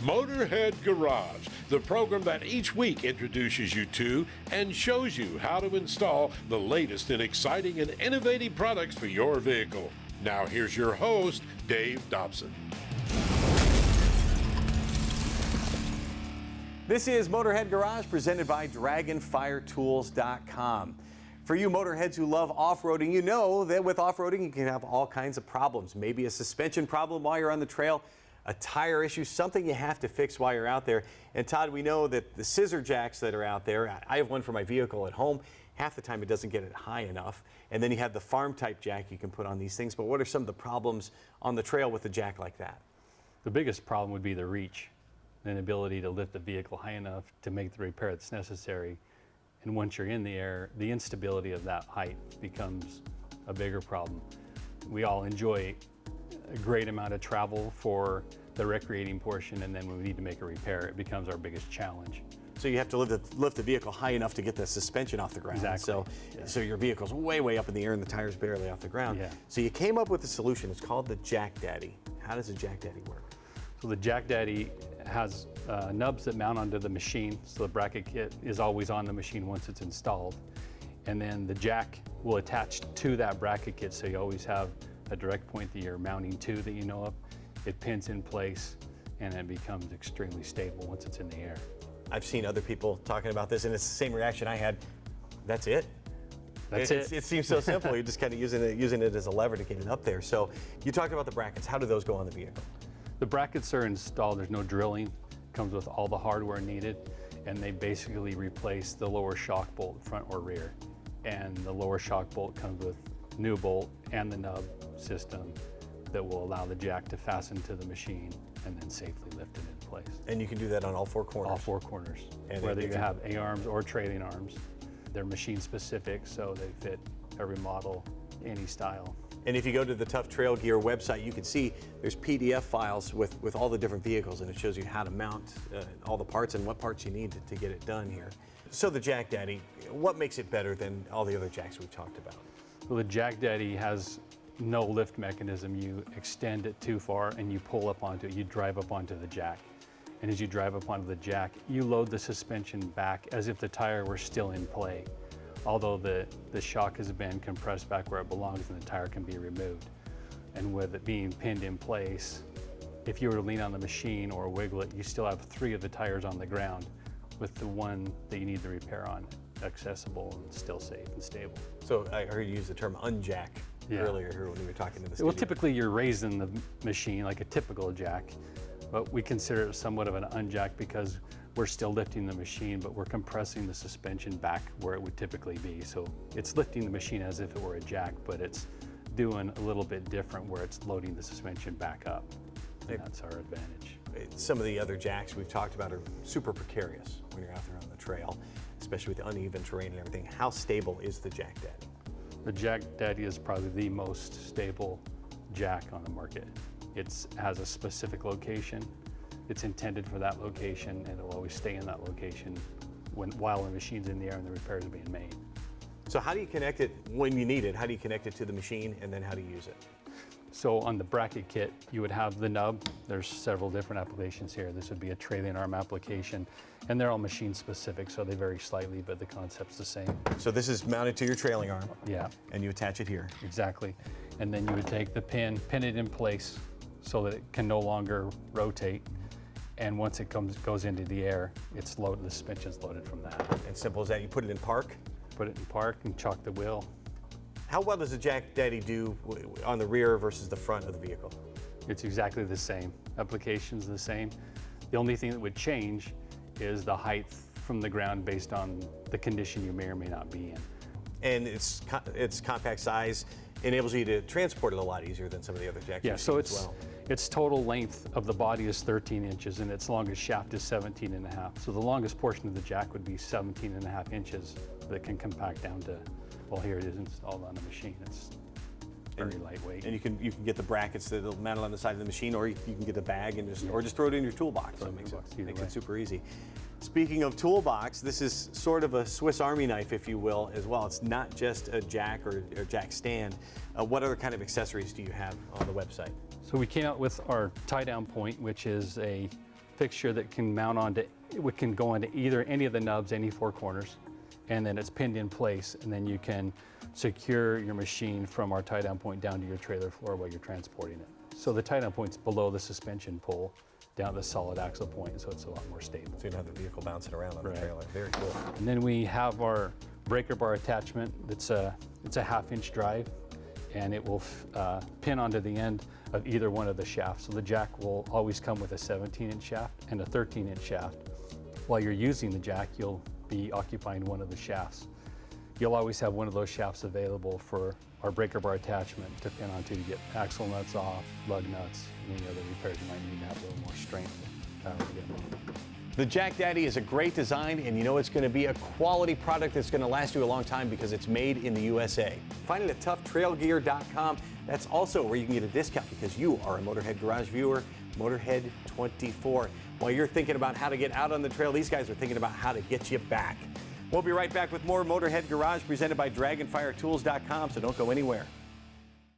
MotorHead Garage, the program that each week introduces you to and shows you how to install the latest in exciting and innovative products for your vehicle. Now here's your host, Dave Dobson. This is MotorHead Garage presented by DragonFireTools.com. For you motorheads who love off-roading, you know that with off-roading you can have all kinds of problems. Maybe a suspension problem while you're on the trail, a tire issue, something you have to fix while you're out there. And Todd, we know that the scissor jacks that are out there, I have one for my vehicle at home. Half the time it doesn't get it high enough. And then you have the farm type jack you can put on these things. But what are some of the problems on the trail with a jack like that? The biggest problem would be the reach, the inability to lift the vehicle high enough to make the repair that's necessary. And once you're in the air, the instability of that height becomes a bigger problem. We all enjoy a great amount of travel for the recreating portion, and then when we need to make a repair, it becomes our biggest challenge. So you have to lift the vehicle high enough to get the suspension off the ground. Exactly. So your vehicle's way up in the air and the tire's barely off the ground. Yeah. So you came up with a solution. It's called the JackDaddy. How does the JackDaddy work? So the JackDaddy has nubs that mount onto the machine, so the bracket kit is always on the machine once it's installed. And then the jack will attach to that bracket kit, so you always have a direct point that you're mounting to that you know of. It pins in place and it becomes extremely stable once it's in the air. I've seen other people talking about this and it's the same reaction I had. That's it? That's it. It seems so simple. You're just kind of using it as a lever to get it up there. So you talked about the brackets. How do those go on the vehicle? The brackets are installed, there's no drilling, comes with all the hardware needed, and they basically replace the lower shock bolt, front or rear. And the lower shock bolt comes with new bolt and the nub system that will allow the jack to fasten to the machine and then safely lift it in place. And you can do that on all four corners? All four corners, and whether you have A-arms or trailing arms. They're machine specific, so they fit every model, any style. And if you go to the Tough Trail Gear website, you can see there's PDF files with all the different vehicles, and it shows you how to mount all the parts and what parts you need to get it done here. So the JackDaddy, what makes it better than all the other jacks we've talked about? Well, the JackDaddy has no lift mechanism. You extend it too far and you pull up onto it, you drive up onto the jack. And as you drive up onto the jack, you load the suspension back as if the tire were still in play. Although the shock has been compressed back where it belongs and the tire can be removed. And with it being pinned in place, if you were to lean on the machine or wiggle it, you still have 3 of the tires on the ground with the one that you need the repair on accessible and still safe and stable. So I heard you use the term unjack earlier here when we were talking to the studio. Well, typically you're raising the machine like a typical jack, but we consider it somewhat of an unjack because we're still lifting the machine, but we're compressing the suspension back where it would typically be. So it's lifting the machine as if it were a jack, but it's doing a little bit different where it's loading the suspension back up. And that's our advantage. Some of the other jacks we've talked about are super precarious when you're out there on the trail, especially with the uneven terrain and everything. How stable is the JackDaddy? The JackDaddy is probably the most stable jack on the market. It has a specific location. It's intended for that location, and it will always stay in that location while the machine's in the air and the repairs are being made. So how do you connect it when you need it? How do you connect it to the machine, and then how do you use it? So on the bracket kit, you would have the nub. There's several different applications here. This would be a trailing arm application, and they're all machine specific, so they vary slightly, but the concept's the same. So this is mounted to your trailing arm. Yeah. And you attach it here. Exactly. And then you would take the pin it in place so that it can no longer rotate. And once it goes into the air, it's loaded, the suspension's loaded from that. And simple as that. You put it in park? Put it in park and chalk the wheel. How well does the JackDaddy do on the rear versus the front of the vehicle? It's exactly the same. Application's the same. The only thing that would change is the height from the ground based on the condition you may or may not be in. And its compact size enables you to transport it a lot easier than some of the other jacks. Yeah, so its total length of the body is 13 inches and its longest shaft is 17.5. So the longest portion of the jack would be 17.5 inches that can compact down to, well, here it is installed on the machine. It's very lightweight. And you can get the brackets that'll mount on the side of the machine, or you can get a bag and just throw it in your toolbox. So it makes it super easy. Speaking of toolbox, this is sort of a Swiss Army knife, if you will, as well. It's not just a jack or jack stand. What other kind of accessories do you have on the website? So we came out with our tie-down point, which is a fixture that can mount onto, it can go into either any of the nubs, any four corners, and then it's pinned in place, and then you can secure your machine from our tie down point down to your trailer floor while you're transporting it. So the tie down point's below the suspension pole, down the solid axle point, so it's a lot more stable. So you don't have the vehicle bouncing around on the trailer. Very cool. And then we have our breaker bar attachment. It's a 1/2-inch drive, and it will pin onto the end of either one of the shafts. So the jack will always come with a 17-inch shaft and a 13-inch shaft. While you're using the jack, you'll be occupying one of the shafts. You'll always have one of those shafts available for our breaker bar attachment to pin onto to get axle nuts off, lug nuts, and any other repairs you might need to have a little more strength and power to get them. The JackDaddy is a great design, and you know it's going to be a quality product that's going to last you a long time because it's made in the USA. Find it at toughtrailgear.com. That's also where you can get a discount because you are a MotorHead Garage viewer, MotorHead 24. While you're thinking about how to get out on the trail, these guys are thinking about how to get you back. We'll be right back with more MotorHead Garage presented by DragonFireTools.com, so don't go anywhere.